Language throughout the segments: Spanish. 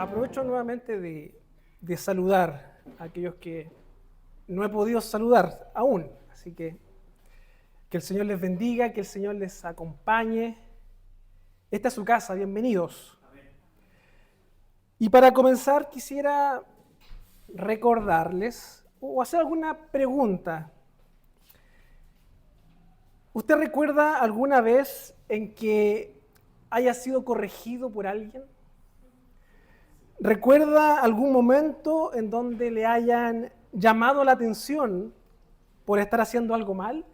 aprovecho nuevamente de saludar a aquellos que no he podido saludar aún. Así que el Señor les bendiga, que el Señor les acompañe. Esta es su casa, bienvenidos. Y para comenzar quisiera recordarles o hacer alguna pregunta. ¿Usted recuerda alguna vez en que haya sido corregido por alguien? ¿Recuerda algún momento en donde le hayan llamado la atención por estar haciendo algo mal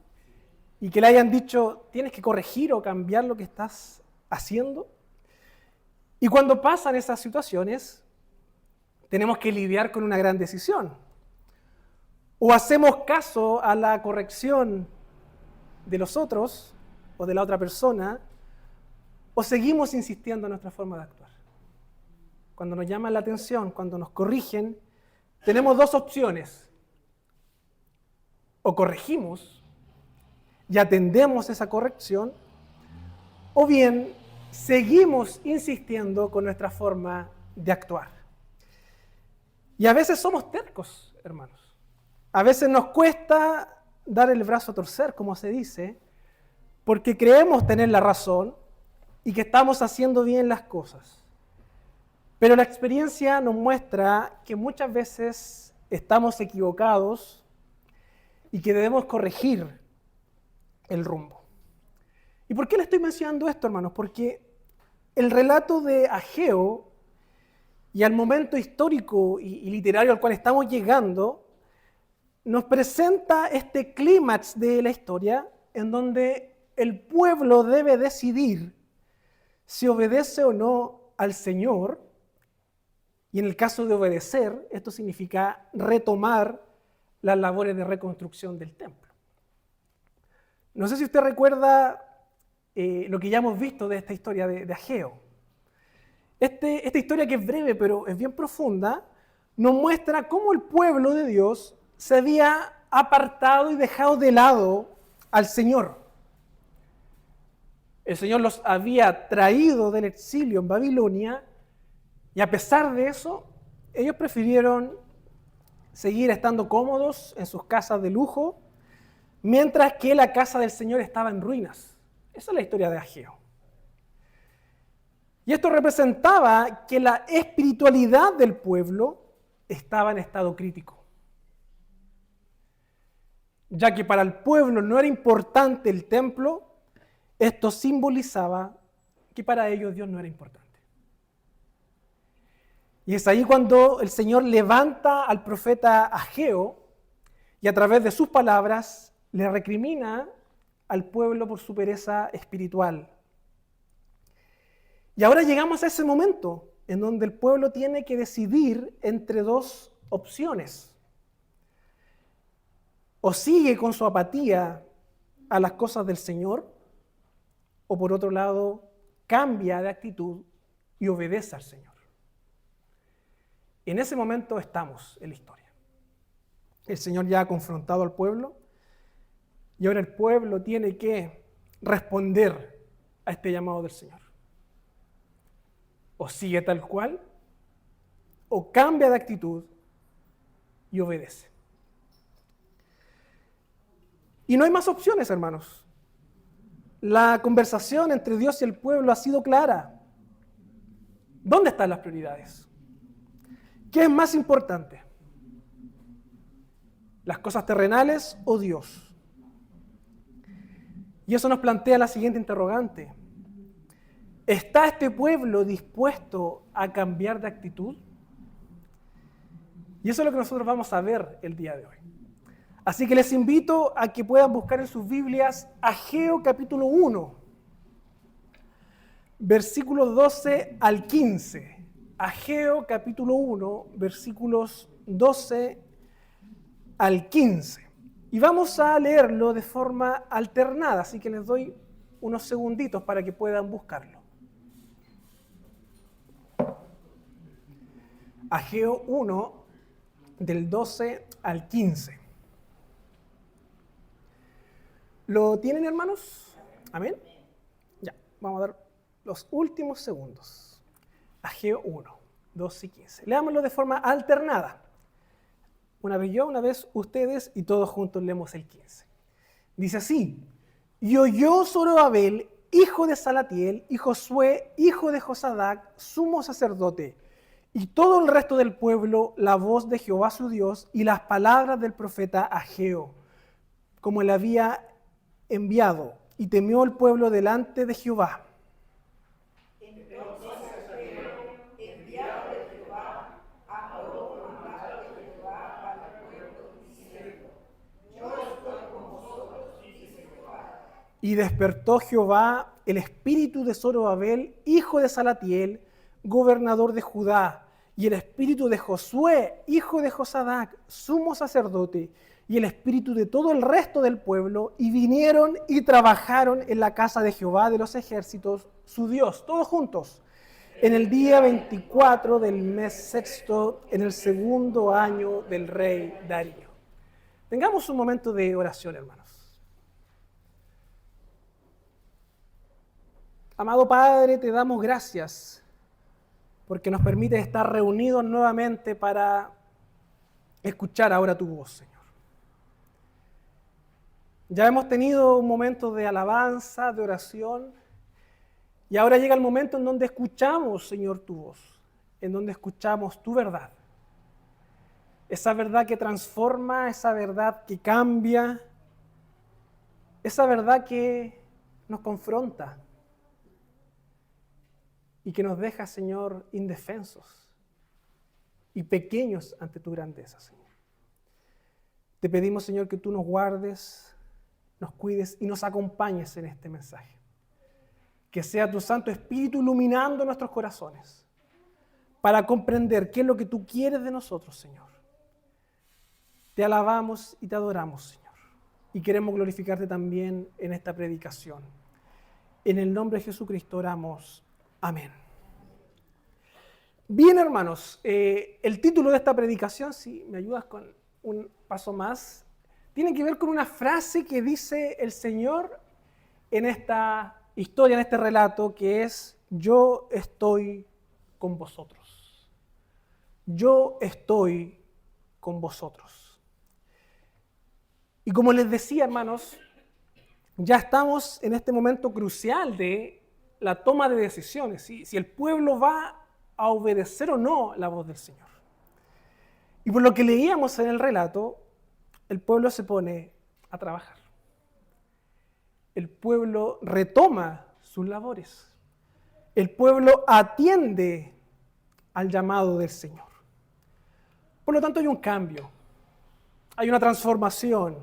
y que le hayan dicho, tienes que corregir o cambiar lo que estás haciendo? Y cuando pasan esas situaciones, tenemos que lidiar con una gran decisión. O hacemos caso a la corrección de los otros o de la otra persona, o seguimos insistiendo en nuestra forma de actuar. Cuando nos llaman la atención, cuando nos corrigen, tenemos dos opciones. O corregimos y atendemos esa corrección, o bien seguimos insistiendo con nuestra forma de actuar. Y a veces somos tercos, hermanos. A veces nos cuesta dar el brazo a torcer, como se dice, porque creemos tener la razón y que estamos haciendo bien las cosas. Pero la experiencia nos muestra que muchas veces estamos equivocados y que debemos corregir el rumbo. ¿Y por qué le estoy mencionando esto, hermanos? Porque el relato de Ageo y al momento histórico y literario al cual estamos llegando nos presenta este clímax de la historia en donde el pueblo debe decidir si obedece o no al Señor. Y en el caso de obedecer, esto significa retomar las labores de reconstrucción del templo. No sé si usted recuerda lo que ya hemos visto de esta historia de Ageo. Esta historia, que es breve pero es bien profunda, nos muestra cómo el pueblo de Dios se había apartado y dejado de lado al Señor. El Señor los había traído del exilio en Babilonia y a pesar de eso, ellos prefirieron seguir estando cómodos en sus casas de lujo, mientras que la casa del Señor estaba en ruinas. Esa es la historia de Ageo. Y esto representaba que la espiritualidad del pueblo estaba en estado crítico, ya que para el pueblo no era importante el templo. Esto simbolizaba que para ellos Dios no era importante. Y es ahí cuando el Señor levanta al profeta Ageo y a través de sus palabras le recrimina al pueblo por su pereza espiritual. Y ahora llegamos a ese momento en donde el pueblo tiene que decidir entre dos opciones. O sigue con su apatía a las cosas del Señor, o por otro lado, cambia de actitud y obedece al Señor. En ese momento estamos en la historia. El Señor ya ha confrontado al pueblo y ahora el pueblo tiene que responder a este llamado del Señor. O sigue tal cual, o cambia de actitud y obedece. Y no hay más opciones, hermanos. La conversación entre Dios y el pueblo ha sido clara. ¿Dónde están las prioridades? ¿Qué es más importante? ¿Las cosas terrenales o Dios? Y eso nos plantea la siguiente interrogante. ¿Está este pueblo dispuesto a cambiar de actitud? Y eso es lo que nosotros vamos a ver el día de hoy. Así que les invito a que puedan buscar en sus Biblias Ageo capítulo 1, versículos 12 al 15. Ageo capítulo 1, versículos 12 al 15. Y vamos a leerlo de forma alternada, así que les doy unos segunditos para que puedan buscarlo. Ageo 1, del 12 al 15. ¿Lo tienen, hermanos? ¿Amén? Ya, vamos a dar los últimos segundos. Ageo 1, 2 y 15. Leámoslo de forma alternada. Una vez yo, una vez ustedes, y todos juntos leemos el 15. Dice así: y oyó Zorobabel, hijo de Salatiel, y Josué, hijo de Josadac, sumo sacerdote, y todo el resto del pueblo, la voz de Jehová su Dios, y las palabras del profeta Ageo, como él había enviado, y temió el pueblo delante de Jehová. Y despertó Jehová el espíritu de Zorobabel, hijo de Salatiel, gobernador de Judá, y el espíritu de Josué, hijo de Josadac, sumo sacerdote, y el espíritu de todo el resto del pueblo, y vinieron y trabajaron en la casa de Jehová de los ejércitos, su Dios, todos juntos, en el día 24 del mes sexto, en el segundo año del rey Darío. Tengamos un momento de oración, hermanos. Amado Padre, te damos gracias porque nos permite estar reunidos nuevamente para escuchar ahora tu voz, Señor. Ya hemos tenido un momento de alabanza, de oración, y ahora llega el momento en donde escuchamos, Señor, tu voz, en donde escuchamos tu verdad. Esa verdad que transforma, esa verdad que cambia, esa verdad que nos confronta y que nos deja, Señor, indefensos y pequeños ante tu grandeza, Señor. Te pedimos, Señor, que tú nos guardes, nos cuides y nos acompañes en este mensaje. Que sea tu Santo Espíritu iluminando nuestros corazones para comprender qué es lo que tú quieres de nosotros, Señor. Te alabamos y te adoramos, Señor. Y queremos glorificarte también en esta predicación. En el nombre de Jesucristo oramos. Amén. Bien, hermanos, el título de esta predicación, si me ayudas con un paso más, tiene que ver con una frase que dice el Señor en esta historia, en este relato, que es: yo estoy con vosotros. Yo estoy con vosotros. Y como les decía, hermanos, ya estamos en este momento crucial de la toma de decisiones, si el pueblo va a obedecer o no la voz del Señor. Y por lo que leíamos en el relato, el pueblo se pone a trabajar. El pueblo retoma sus labores. El pueblo atiende al llamado del Señor. Por lo tanto, hay un cambio, hay una transformación,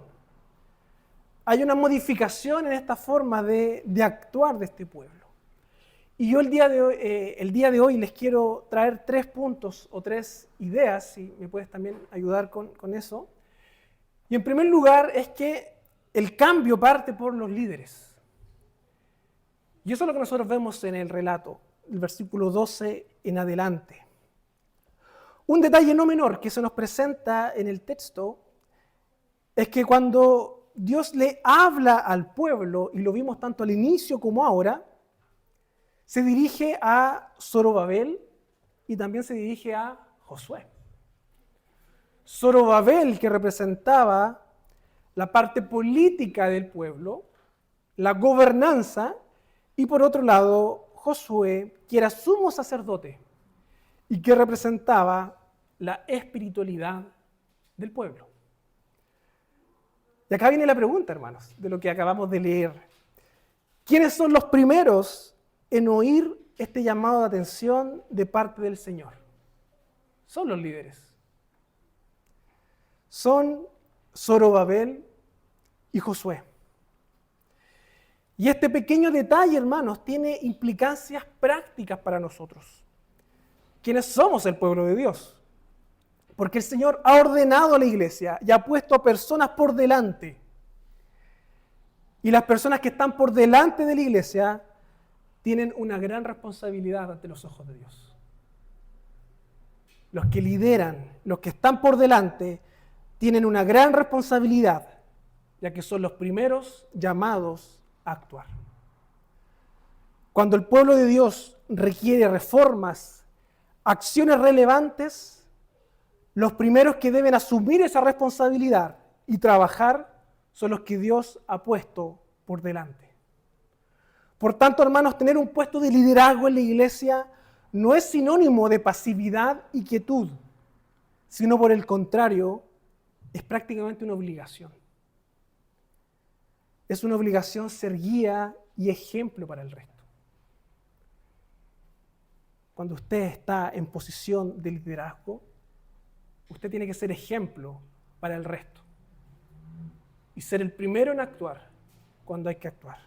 hay una modificación en esta forma de actuar de este pueblo. Y yo el día de hoy les quiero traer 3 puntos o 3 ideas, si me puedes también ayudar con eso. Y en primer lugar es que el cambio parte por los líderes. Y eso es lo que nosotros vemos en el relato, el versículo 12 en adelante. Un detalle no menor que se nos presenta en el texto es que cuando Dios le habla al pueblo, y lo vimos tanto al inicio como ahora, se dirige a Zorobabel y también se dirige a Josué. Zorobabel, que representaba la parte política del pueblo, la gobernanza, y por otro lado, Josué, que era sumo sacerdote y que representaba la espiritualidad del pueblo. Y acá viene la pregunta, hermanos, de lo que acabamos de leer. ¿Quiénes son los primeros en oír este llamado de atención de parte del Señor? Son los líderes. Son Zorobabel y Josué. Y este pequeño detalle, hermanos, tiene implicancias prácticas para nosotros. ¿Quiénes somos el pueblo de Dios? Porque el Señor ha ordenado a la iglesia y ha puesto a personas por delante. Y las personas que están por delante de la iglesia tienen una gran responsabilidad ante los ojos de Dios. Los que lideran, los que están por delante, tienen una gran responsabilidad, ya que son los primeros llamados a actuar. Cuando el pueblo de Dios requiere reformas, acciones relevantes, los primeros que deben asumir esa responsabilidad y trabajar son los que Dios ha puesto por delante. Por tanto, hermanos, tener un puesto de liderazgo en la iglesia no es sinónimo de pasividad y quietud, sino por el contrario, es prácticamente una obligación. Es una obligación ser guía y ejemplo para el resto. Cuando usted está en posición de liderazgo, usted tiene que ser ejemplo para el resto y ser el primero en actuar cuando hay que actuar.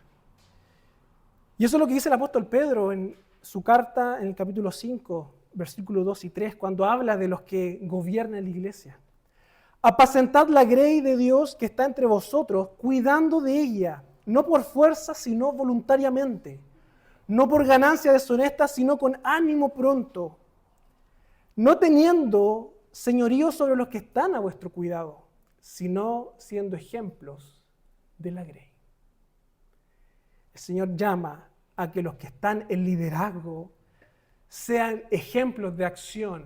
Y eso es lo que dice el apóstol Pedro en su carta en el capítulo 5, versículos 2 y 3, cuando habla de los que gobiernan la iglesia. Apacentad la grey de Dios que está entre vosotros, cuidando de ella, no por fuerza, sino voluntariamente, no por ganancia deshonesta, sino con ánimo pronto, no teniendo señorío sobre los que están a vuestro cuidado, sino siendo ejemplos de la grey. El Señor llama a que los que están en liderazgo sean ejemplos de acción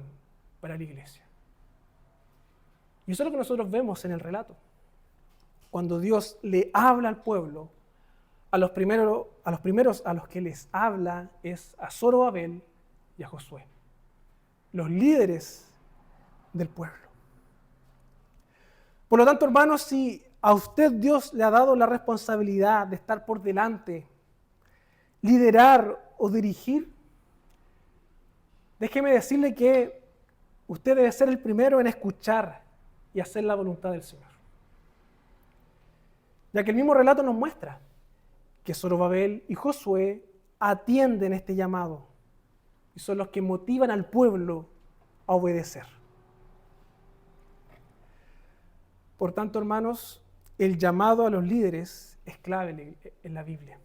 para la iglesia. Y eso es lo que nosotros vemos en el relato. Cuando Dios le habla al pueblo, a los primeros a los que les habla es a Zorobabel y a Josué, los líderes del pueblo. Por lo tanto, hermanos, si a usted Dios le ha dado la responsabilidad de estar por delante, liderar o dirigir, déjeme decirle que usted debe ser el primero en escuchar y hacer la voluntad del Señor. Ya que el mismo relato nos muestra que Zorobabel y Josué atienden este llamado y son los que motivan al pueblo a obedecer. Por tanto, hermanos, el llamado a los líderes es clave en la Biblia.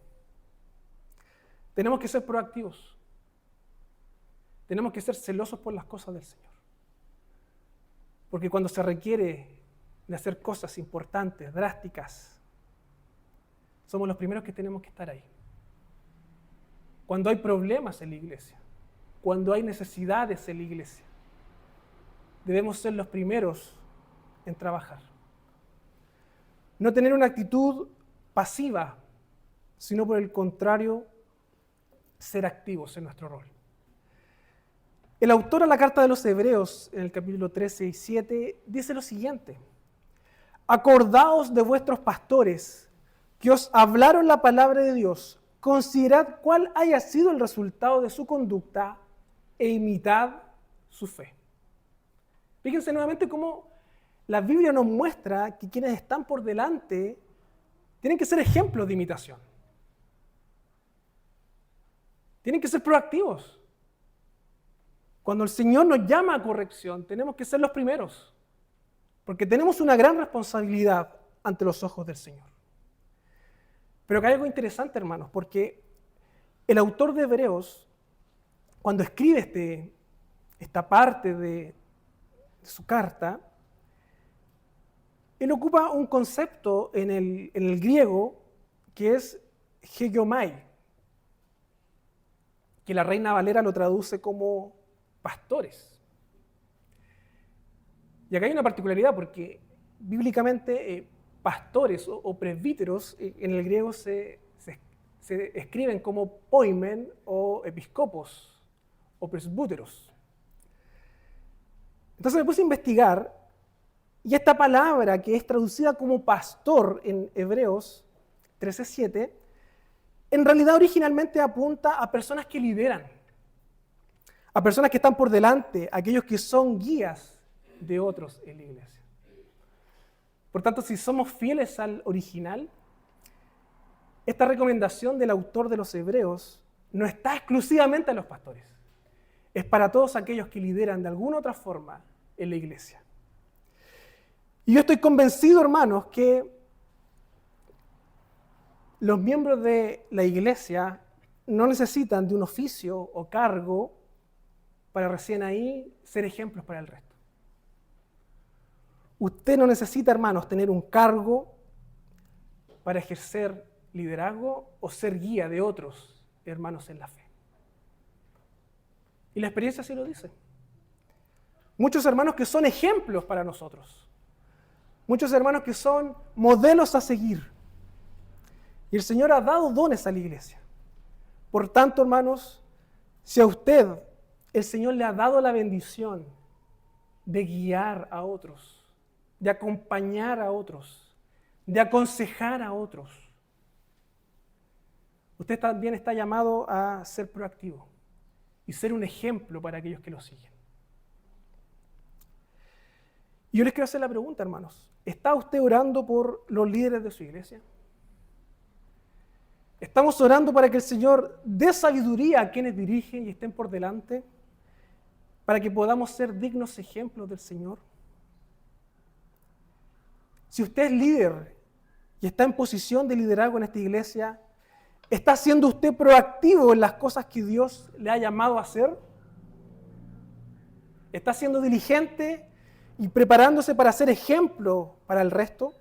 Tenemos que ser proactivos. Tenemos que ser celosos por las cosas del Señor. Porque cuando se requiere de hacer cosas importantes, drásticas, somos los primeros que tenemos que estar ahí. Cuando hay problemas en la iglesia, cuando hay necesidades en la iglesia, debemos ser los primeros en trabajar. No tener una actitud pasiva, sino por el contrario, ser activos en nuestro rol. El autor a la carta de los Hebreos, en el capítulo 13 y 7, dice lo siguiente: acordaos de vuestros pastores que os hablaron la palabra de Dios, considerad cuál haya sido el resultado de su conducta e imitad su fe. Fíjense nuevamente cómo la Biblia nos muestra que quienes están por delante tienen que ser ejemplos de imitación. Tienen que ser proactivos. Cuando el Señor nos llama a corrección, tenemos que ser los primeros, porque tenemos una gran responsabilidad ante los ojos del Señor. Pero que hay algo interesante, hermanos, porque el autor de Hebreos, cuando escribe esta parte de su carta, él ocupa un concepto en el griego que es hegeomai, que la Reina Valera lo traduce como pastores. Y acá hay una particularidad porque bíblicamente pastores o presbíteros en el griego se escriben como poimen o episcopos o presbúteros. Entonces me puse a investigar y esta palabra que es traducida como pastor en Hebreos 13:7, en realidad originalmente apunta a personas que lideran, a personas que están por delante, aquellos que son guías de otros en la iglesia. Por tanto, si somos fieles al original, esta recomendación del autor de los Hebreos no está exclusivamente a los pastores, es para todos aquellos que lideran de alguna otra forma en la iglesia. Y yo estoy convencido, hermanos, que los miembros de la iglesia no necesitan de un oficio o cargo para recién ahí ser ejemplos para el resto. Usted no necesita, hermanos, tener un cargo para ejercer liderazgo o ser guía de otros hermanos en la fe. Y la experiencia sí lo dice. Muchos hermanos que son ejemplos para nosotros. Muchos hermanos que son modelos a seguir. Y el Señor ha dado dones a la iglesia. Por tanto, hermanos, si a usted el Señor le ha dado la bendición de guiar a otros, de acompañar a otros, de aconsejar a otros, usted también está llamado a ser proactivo y ser un ejemplo para aquellos que lo siguen. Y yo les quiero hacer la pregunta, hermanos. ¿Está usted orando por los líderes de su iglesia? ¿Estamos orando para que el Señor dé sabiduría a quienes dirigen y estén por delante? Para que podamos ser dignos ejemplos del Señor. Si usted es líder y está en posición de liderazgo en esta iglesia, ¿está siendo usted proactivo en las cosas que Dios le ha llamado a hacer? ¿Está siendo diligente y preparándose para ser ejemplo para el resto?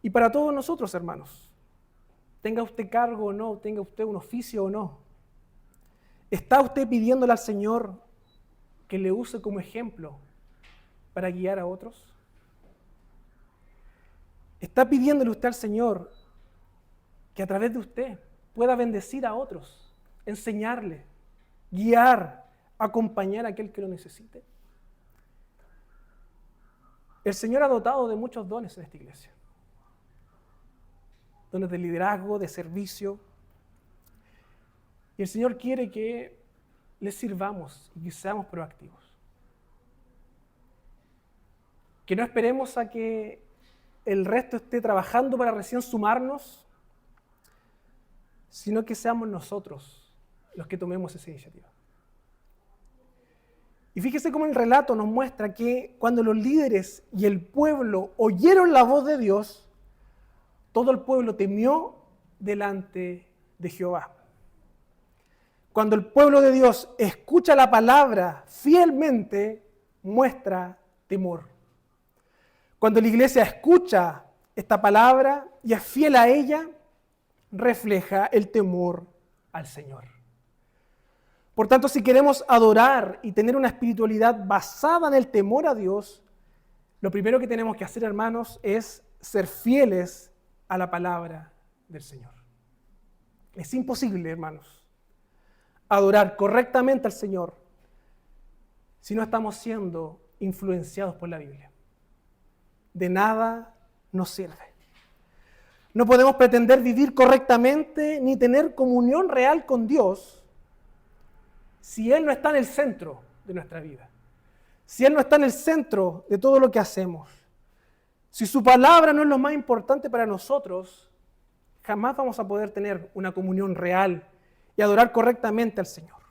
Y para todos nosotros, hermanos, tenga usted cargo o no, tenga usted un oficio o no, ¿está usted pidiéndole al Señor que le use como ejemplo para guiar a otros? ¿Está pidiéndole usted al Señor que a través de usted pueda bendecir a otros, enseñarle, guiar, acompañar a aquel que lo necesite? El Señor ha dotado de muchos dones en esta iglesia. Dones de liderazgo, de servicio. Y el Señor quiere que les sirvamos y que seamos proactivos. Que no esperemos a que el resto esté trabajando para recién sumarnos, sino que seamos nosotros los que tomemos esa iniciativa. Y fíjese cómo el relato nos muestra que cuando los líderes y el pueblo oyeron la voz de Dios, todo el pueblo temió delante de Jehová. Cuando el pueblo de Dios escucha la palabra fielmente, muestra temor. Cuando la iglesia escucha esta palabra y es fiel a ella, refleja el temor al Señor. Por tanto, si queremos adorar y tener una espiritualidad basada en el temor a Dios, lo primero que tenemos que hacer, hermanos, es ser fieles a la palabra del Señor. Es imposible, hermanos, adorar correctamente al Señor si no estamos siendo influenciados por la Biblia. De nada nos sirve. No podemos pretender vivir correctamente ni tener comunión real con Dios si Él no está en el centro de nuestra vida, si Él no está en el centro de todo lo que hacemos, si su palabra no es lo más importante para nosotros, jamás vamos a poder tener una comunión real y adorar correctamente al Señor.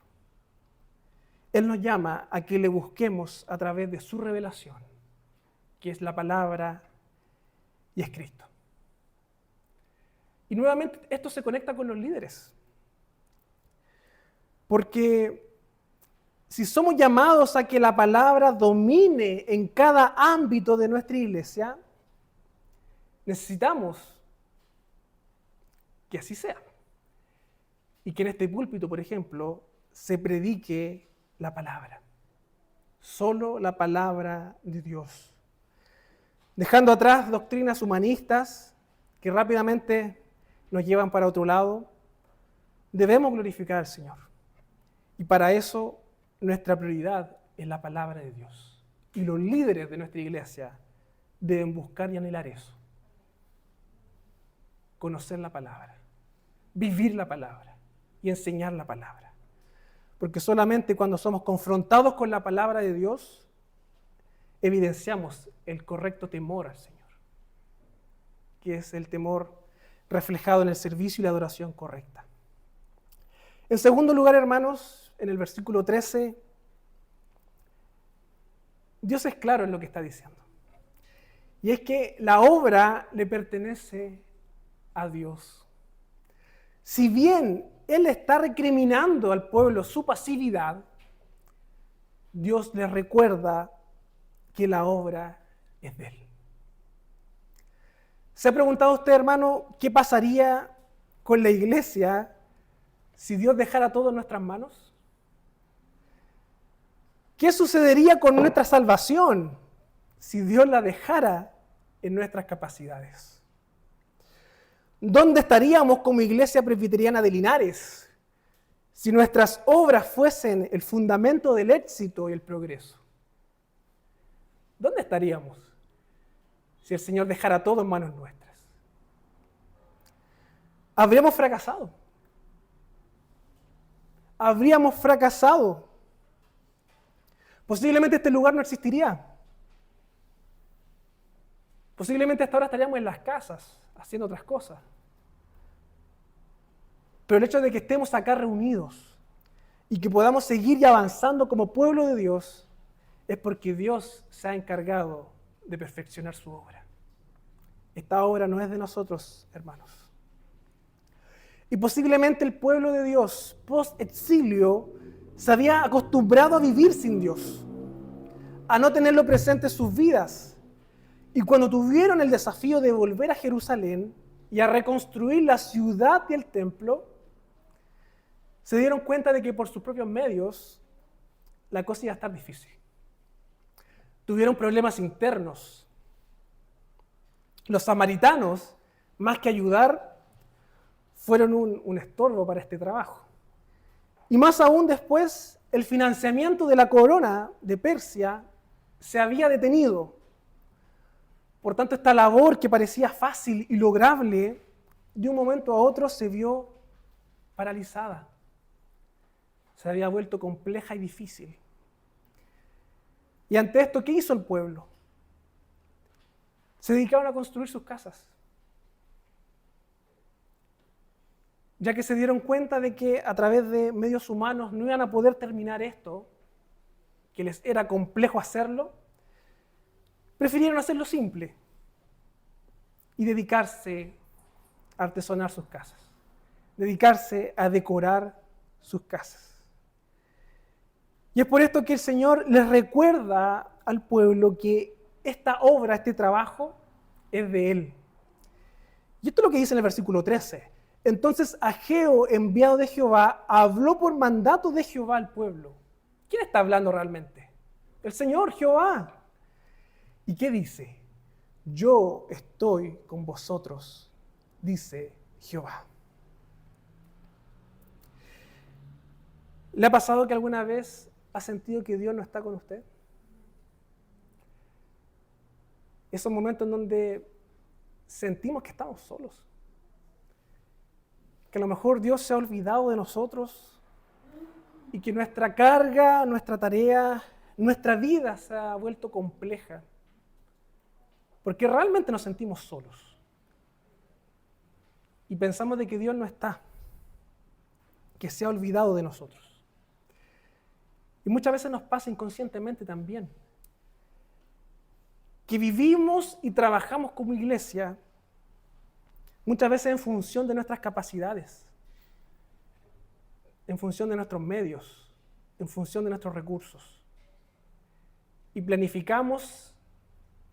Él nos llama a que le busquemos a través de su revelación, que es la palabra y es Cristo. Y nuevamente esto se conecta con los líderes. Porque si somos llamados a que la palabra domine en cada ámbito de nuestra iglesia, necesitamos que así sea. Y que en este púlpito, por ejemplo, se predique la palabra. Solo la palabra de Dios. Dejando atrás doctrinas humanistas que rápidamente nos llevan para otro lado, debemos glorificar al Señor. Y para eso nuestra prioridad es la palabra de Dios. Y los líderes de nuestra iglesia deben buscar y anhelar eso. Conocer la palabra, vivir la palabra y enseñar la palabra. Porque solamente cuando somos confrontados con la palabra de Dios, evidenciamos el correcto temor al Señor, que es el temor reflejado en el servicio y la adoración correcta. En segundo lugar, hermanos, en el versículo 13, Dios es claro en lo que está diciendo. Y es que la obra le pertenece a Dios. Si bien Él está recriminando al pueblo su pasividad, Dios le recuerda que la obra es de Él. ¿Se ha preguntado usted, hermano, qué pasaría con la iglesia si Dios dejara todo en nuestras manos? ¿Qué sucedería con nuestra salvación si Dios la dejara en nuestras capacidades? ¿Dónde estaríamos como Iglesia Presbiteriana de Linares si nuestras obras fuesen el fundamento del éxito y el progreso? ¿Dónde estaríamos si el Señor dejara todo en manos nuestras? Habríamos fracasado. Habríamos fracasado. Posiblemente este lugar no existiría. Posiblemente hasta ahora estaríamos en las casas, haciendo otras cosas. Pero el hecho de que estemos acá reunidos y que podamos seguir avanzando como pueblo de Dios es porque Dios se ha encargado de perfeccionar su obra. Esta obra no es de nosotros, hermanos. Y posiblemente el pueblo de Dios, post-exilio, se había acostumbrado a vivir sin Dios, a no tenerlo presente en sus vidas. Y cuando tuvieron el desafío de volver a Jerusalén y a reconstruir la ciudad y el templo, se dieron cuenta de que por sus propios medios la cosa iba a estar difícil. Tuvieron problemas internos. Los samaritanos, más que ayudar, fueron un estorbo para este trabajo. Y más aún después, el financiamiento de la corona de Persia se había detenido. Por tanto, esta labor que parecía fácil y lograble, de un momento a otro se vio paralizada. Se había vuelto compleja y difícil. Y ante esto, ¿qué hizo el pueblo? Se dedicaron a construir sus casas. Ya que se dieron cuenta de que a través de medios humanos no iban a poder terminar esto, que les era complejo hacerlo, prefirieron hacerlo simple y dedicarse a artesonar sus casas, dedicarse a decorar sus casas. Y es por esto que el Señor les recuerda al pueblo que esta obra, este trabajo, es de Él. Y esto es lo que dice en el versículo 13. Entonces Ageo, enviado de Jehová, habló por mandato de Jehová al pueblo. ¿Quién está hablando realmente? El Señor, Jehová. ¿Y qué dice? Yo estoy con vosotros, dice Jehová. ¿Le ha pasado que alguna vez ha sentido que Dios no está con usted? Esos momentos en donde sentimos que estamos solos. Que a lo mejor Dios se ha olvidado de nosotros y que nuestra carga, nuestra tarea, nuestra vida se ha vuelto compleja. Porque realmente nos sentimos solos. Y pensamos de que Dios no está, que se ha olvidado de nosotros. Y muchas veces nos pasa inconscientemente también, que vivimos y trabajamos como iglesia muchas veces en función de nuestras capacidades, en función de nuestros medios, en función de nuestros recursos. Y planificamos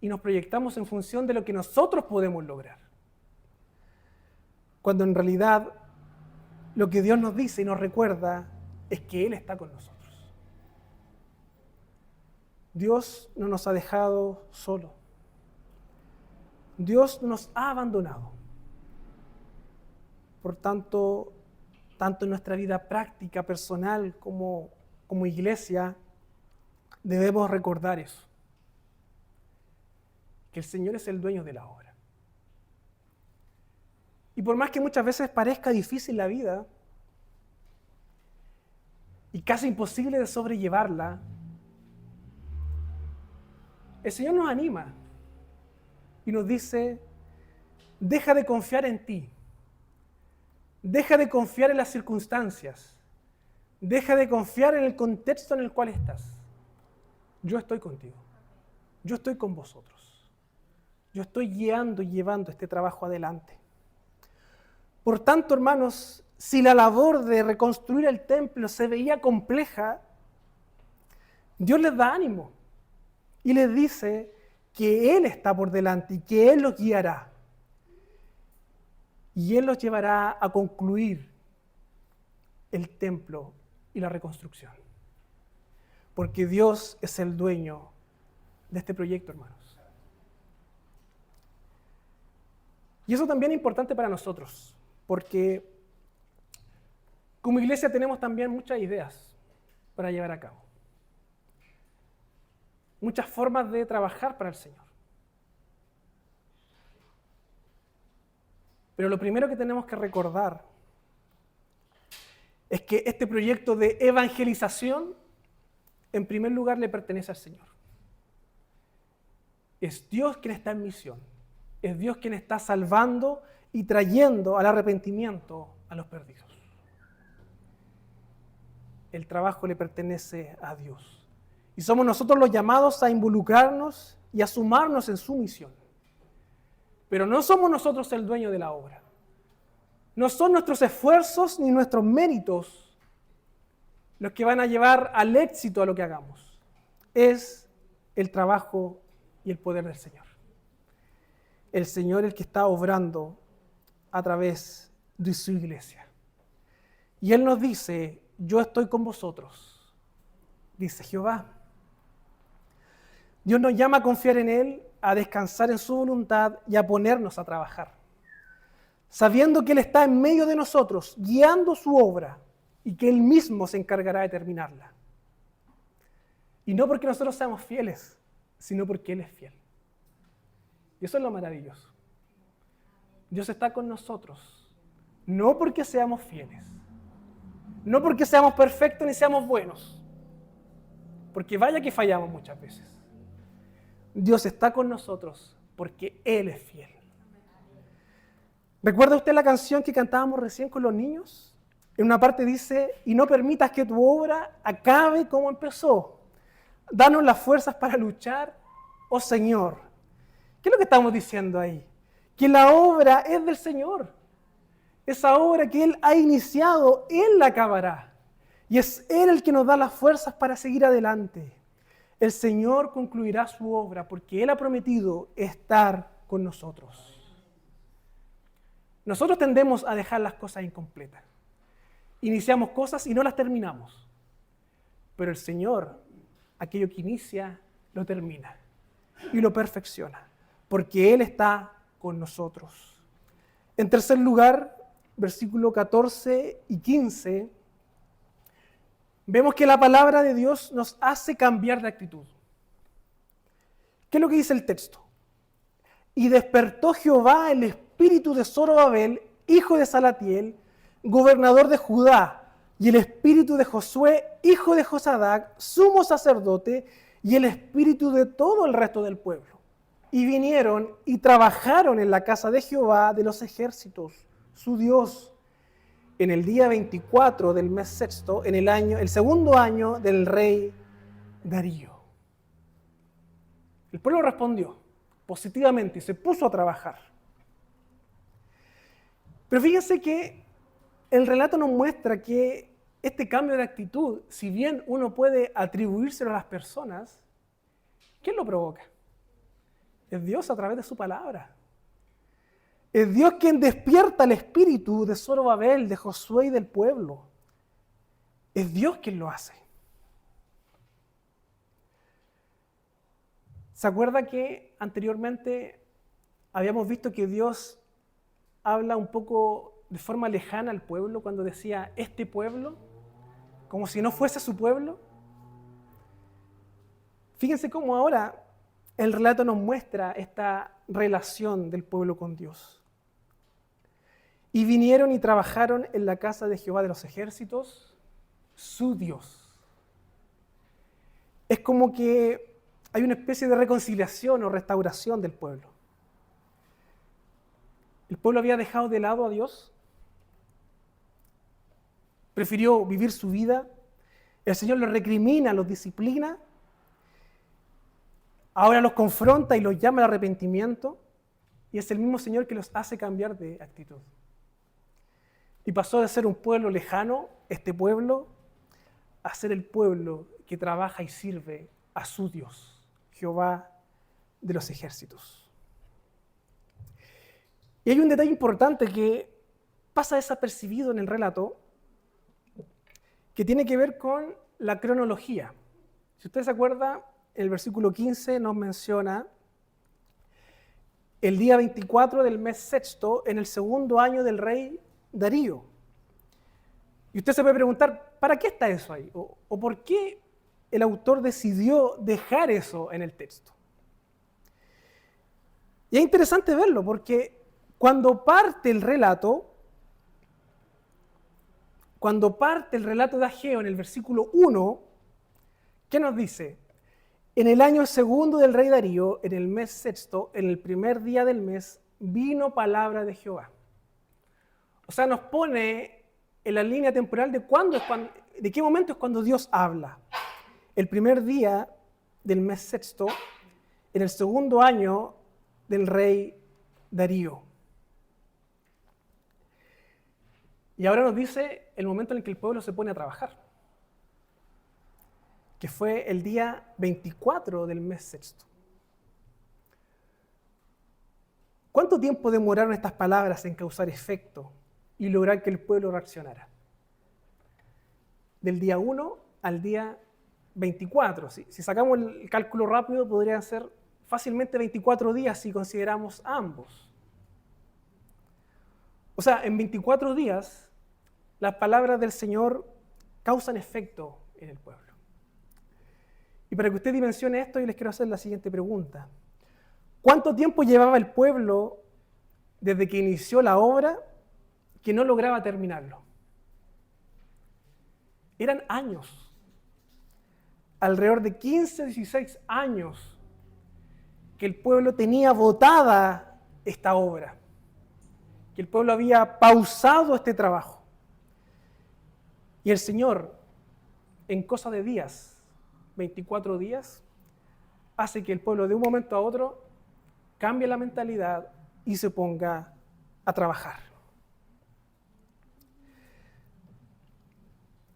y nos proyectamos en función de lo que nosotros podemos lograr. Cuando en realidad lo que Dios nos dice y nos recuerda es que Él está con nosotros. Dios no nos ha dejado solos. Dios no nos ha abandonado. Por tanto, tanto en nuestra vida práctica, personal, como iglesia, debemos recordar eso. Que el Señor es el dueño de la obra. Y por más que muchas veces parezca difícil la vida y casi imposible de sobrellevarla, el Señor nos anima y nos dice, deja de confiar en ti, deja de confiar en las circunstancias, deja de confiar en el contexto en el cual estás. Yo estoy contigo, yo estoy con vosotros, yo estoy guiando y llevando este trabajo adelante. Por tanto, hermanos, si la labor de reconstruir el templo se veía compleja, Dios les da ánimo. Y les dice que Él está por delante y que Él los guiará. Y Él los llevará a concluir el templo y la reconstrucción. porque Dios es el dueño de este proyecto, hermanos. Y eso también es importante para nosotros, porque como iglesia tenemos también muchas ideas para llevar a cabo. Muchas formas de trabajar para el Señor. Pero lo primero que tenemos que recordar es que este proyecto de evangelización, en primer lugar, le pertenece al Señor. Es Dios quien está en misión. Es Dios quien está salvando y trayendo al arrepentimiento a los perdidos. El trabajo le pertenece a Dios. Y somos nosotros los llamados a involucrarnos y a sumarnos en su misión. Pero no somos nosotros el dueño de la obra. No son nuestros esfuerzos ni nuestros méritos los que van a llevar al éxito a lo que hagamos. Es el trabajo y el poder del Señor. El Señor el que está obrando a través de su iglesia. Y Él nos dice, yo estoy con vosotros, dice Jehová. Dios nos llama a confiar en Él, a descansar en su voluntad y a ponernos a trabajar, sabiendo que Él está en medio de nosotros, guiando su obra y que Él mismo se encargará de terminarla. Y no porque nosotros seamos fieles, sino porque Él es fiel. Y eso es lo maravilloso. Dios está con nosotros, no porque seamos fieles, no porque seamos perfectos ni seamos buenos, porque vaya que fallamos muchas veces. Dios está con nosotros porque Él es fiel. ¿Recuerda usted la canción que cantábamos recién con los niños? En una parte dice, y no permitas que tu obra acabe como empezó. Danos las fuerzas para luchar, oh Señor. ¿Qué es lo que estamos diciendo ahí? Que la obra es del Señor. Esa obra que Él ha iniciado, Él la acabará. Y es Él el que nos da las fuerzas para seguir adelante. El Señor concluirá su obra porque Él ha prometido estar con nosotros. Nosotros tendemos a dejar las cosas incompletas. Iniciamos cosas y no las terminamos. Pero el Señor, aquello que inicia, lo termina y lo perfecciona, porque Él está con nosotros. En tercer lugar, versículo 14 y 15, vemos que la palabra de Dios nos hace cambiar de actitud. ¿Qué es lo que dice el texto? Y despertó Jehová el espíritu de Zorobabel, hijo de Salatiel, gobernador de Judá, y el espíritu de Josué, hijo de Josadac, sumo sacerdote, y el espíritu de todo el resto del pueblo. Y vinieron y trabajaron en la casa de Jehová de los ejércitos, su Dios, en el día 24 del mes sexto, en el segundo año del rey Darío. El pueblo respondió positivamente y se puso a trabajar. Pero fíjense que el relato nos muestra que este cambio de actitud, si bien uno puede atribuírselo a las personas, ¿quién lo provoca? Es Dios a través de su palabra. Es Dios quien despierta el espíritu de Zorobabel, de Josué y del pueblo. Es Dios quien lo hace. ¿Se acuerda que anteriormente habíamos visto que Dios habla un poco de forma lejana al pueblo cuando decía este pueblo, como si no fuese su pueblo? Fíjense cómo ahora el relato nos muestra esta relación del pueblo con Dios. Y vinieron y trabajaron en la casa de Jehová de los ejércitos, su Dios. Es como que hay una especie de reconciliación o restauración del pueblo. El pueblo había dejado de lado a Dios, prefirió vivir su vida, el Señor los recrimina, los disciplina, ahora los confronta y los llama al arrepentimiento, y es el mismo Señor que los hace cambiar de actitud. Y pasó de ser un pueblo lejano, este pueblo, a ser el pueblo que trabaja y sirve a su Dios, Jehová de los ejércitos. Y hay un detalle importante que pasa desapercibido en el relato, que tiene que ver con la cronología. Si usted se acuerda, el versículo 15 nos menciona el día 24 del mes sexto, en el segundo año del rey Darío. Y usted se puede preguntar, ¿para qué está eso ahí? ¿O por qué el autor decidió dejar eso en el texto? Y es interesante verlo, porque cuando parte el relato de Ageo en el versículo 1, ¿qué nos dice? En el año segundo del rey Darío, en el mes sexto, en el primer día del mes, vino palabra de Jehová. O sea, nos pone en la línea temporal de qué momento es cuando Dios habla. El primer día del mes sexto, en el segundo año del rey Darío. Y ahora nos dice el momento en el que el pueblo se pone a trabajar, que fue el día 24 del mes sexto. ¿Cuánto tiempo demoraron estas palabras en causar efecto y lograr que el pueblo reaccionara? Del día 1 al día 24. Si sacamos el cálculo rápido, podrían ser fácilmente 24 días si consideramos ambos. O sea, en 24 días, las palabras del Señor causan efecto en el pueblo. Y para que usted dimensione esto, yo les quiero hacer la siguiente pregunta. ¿Cuánto tiempo llevaba el pueblo desde que inició la obra que no lograba terminarlo? Eran años. Alrededor de 15, 16 años que el pueblo tenía botada esta obra, que el pueblo había pausado este trabajo. Y el Señor, en cosa de días, 24 días, hace que el pueblo de un momento a otro cambie la mentalidad y se ponga a trabajar.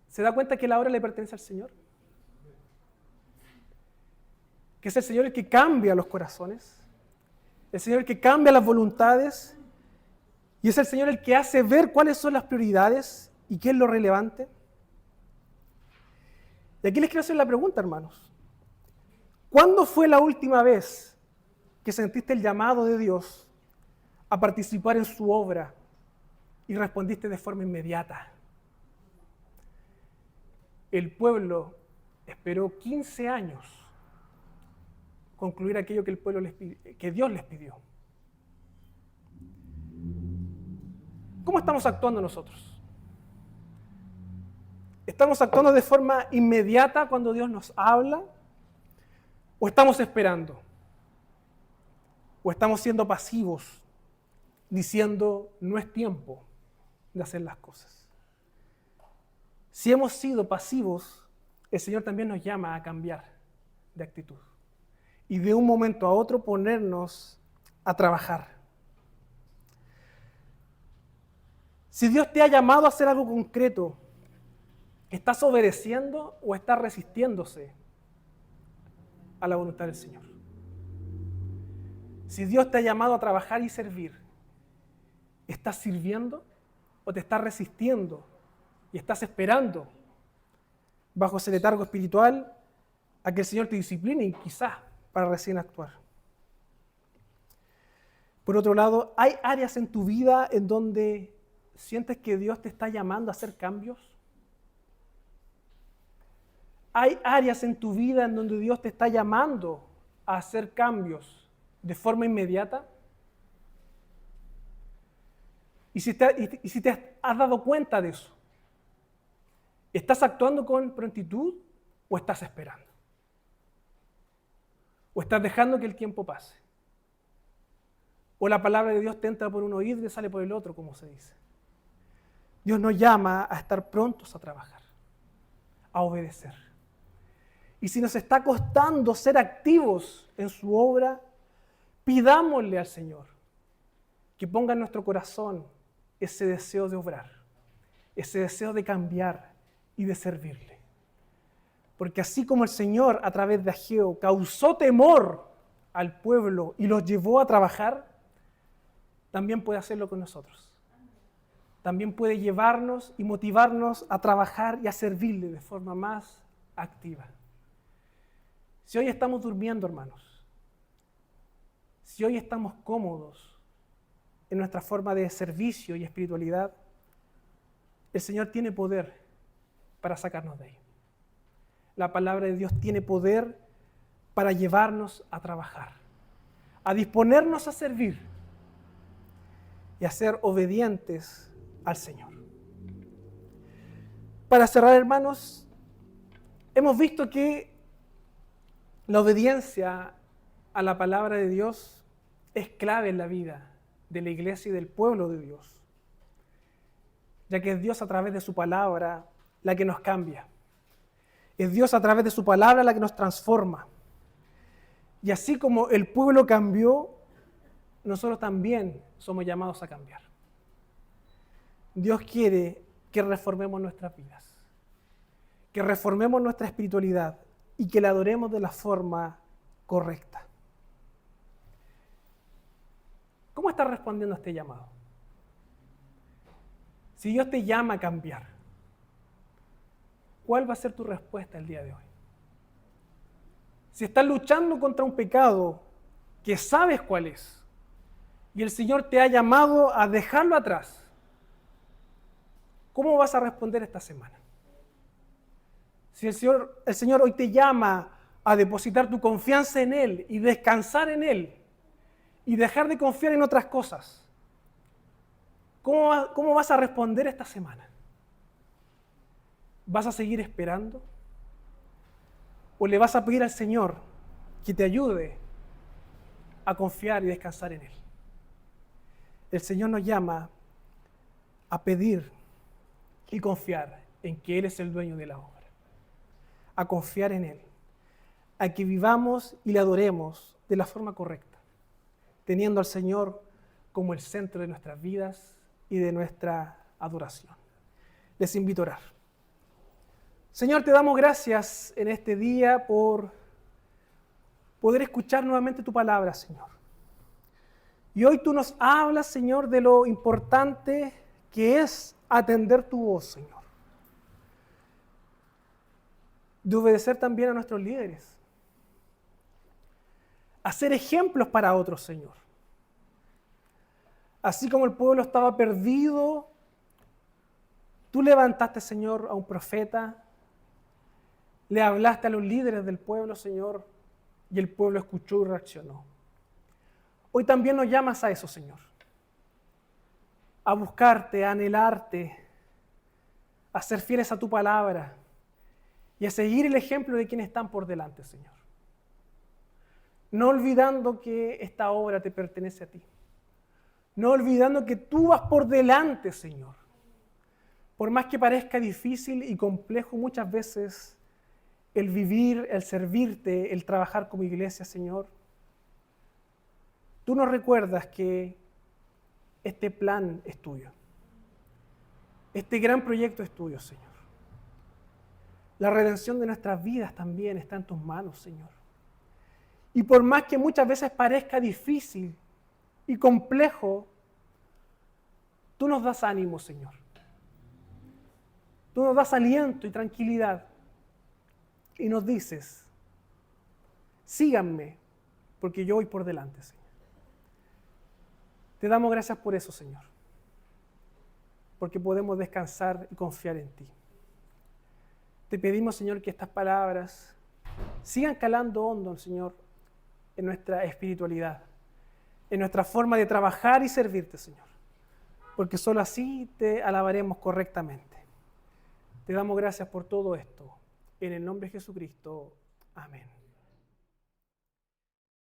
¿Se da cuenta que la obra le pertenece al Señor? Que es el Señor el que cambia los corazones, el Señor el que cambia las voluntades, y es el Señor el que hace ver cuáles son las prioridades y qué es lo relevante. Y aquí les quiero hacer la pregunta, hermanos. ¿Cuándo fue la última vez que sentiste el llamado de Dios a participar en su obra y respondiste de forma inmediata? El pueblo esperó 15 años concluir aquello que el pueblo que Dios les pidió. ¿Cómo estamos actuando nosotros? ¿Estamos actuando de forma inmediata cuando Dios nos habla? ¿O estamos esperando? ¿O estamos siendo pasivos, diciendo no es tiempo de hacer las cosas? Si hemos sido pasivos, el Señor también nos llama a cambiar de actitud y de un momento a otro ponernos a trabajar. Si Dios te ha llamado a hacer algo concreto, ¿estás obedeciendo o estás resistiéndose a la voluntad del Señor? Si Dios te ha llamado a trabajar y servir, ¿estás sirviendo o te estás resistiendo y estás esperando bajo ese letargo espiritual a que el Señor te discipline y quizás para recién actuar? Por otro lado, ¿hay áreas en tu vida en donde sientes que Dios te está llamando a hacer cambios? ¿Hay áreas en tu vida en donde Dios te está llamando a hacer cambios de forma inmediata? Y si te has dado cuenta de eso, ¿estás actuando con prontitud o estás esperando? ¿O estás dejando que el tiempo pase? ¿O la palabra de Dios te entra por un oído y sale por el otro, como se dice? Dios nos llama a estar prontos a trabajar, a obedecer. Y si nos está costando ser activos en su obra, pidámosle al Señor que ponga en nuestro corazón ese deseo de obrar, ese deseo de cambiar y de servirle. Porque así como el Señor a través de Ageo causó temor al pueblo y los llevó a trabajar, también puede hacerlo con nosotros. También puede llevarnos y motivarnos a trabajar y a servirle de forma más activa. Si hoy estamos durmiendo, hermanos, si hoy estamos cómodos en nuestra forma de servicio y espiritualidad, el Señor tiene poder para sacarnos de ahí. La palabra de Dios tiene poder para llevarnos a trabajar, a disponernos a servir y a ser obedientes al Señor. Para cerrar, hermanos, hemos visto que la obediencia a la palabra de Dios es clave en la vida de la iglesia y del pueblo de Dios, ya que es Dios a través de su palabra la que nos cambia. Es Dios a través de su palabra la que nos transforma. Y así como el pueblo cambió, nosotros también somos llamados a cambiar. Dios quiere que reformemos nuestras vidas, que reformemos nuestra espiritualidad y que la adoremos de la forma correcta. ¿Cómo estás respondiendo a este llamado? Si Dios te llama a cambiar, ¿cuál va a ser tu respuesta el día de hoy? Si estás luchando contra un pecado que sabes cuál es y el Señor te ha llamado a dejarlo atrás, ¿cómo vas a responder esta semana? Si el Señor hoy te llama a depositar tu confianza en Él y descansar en Él y dejar de confiar en otras cosas, ¿cómo vas a responder esta semana? ¿Vas a seguir esperando? ¿O le vas a pedir al Señor que te ayude a confiar y descansar en Él? El Señor nos llama a pedir y confiar en que Él es el dueño de la obra, a confiar en Él, a que vivamos y le adoremos de la forma correcta, teniendo al Señor como el centro de nuestras vidas y de nuestra adoración. Les invito a orar. Señor, te damos gracias en este día por poder escuchar nuevamente tu palabra, Señor. Y hoy tú nos hablas, Señor, de lo importante que es atender tu voz, Señor. De obedecer también a nuestros líderes. Hacer ejemplos para otros, Señor. Así como el pueblo estaba perdido, tú levantaste, Señor, a un profeta, le hablaste a los líderes del pueblo, Señor, y el pueblo escuchó y reaccionó. Hoy también nos llamas a eso, Señor. A buscarte, a anhelarte, a ser fieles a tu palabra y a seguir el ejemplo de quienes están por delante, Señor. No olvidando que esta obra te pertenece a ti. No olvidando que tú vas por delante, Señor. Por más que parezca difícil y complejo muchas veces el vivir, el servirte, el trabajar como iglesia, Señor, tú nos recuerdas que este plan es tuyo. Este gran proyecto es tuyo, Señor. La redención de nuestras vidas también está en tus manos, Señor. Y por más que muchas veces parezca difícil y complejo, tú nos das ánimo, Señor. Tú nos das aliento y tranquilidad. Y nos dices, síganme, porque yo voy por delante, Señor. Te damos gracias por eso, Señor. Porque podemos descansar y confiar en ti. Te pedimos, Señor, que estas palabras sigan calando hondo, Señor, en nuestra espiritualidad, en nuestra forma de trabajar y servirte, Señor. Porque solo así te alabaremos correctamente. Te damos gracias por todo esto. En el nombre de Jesucristo. Amén.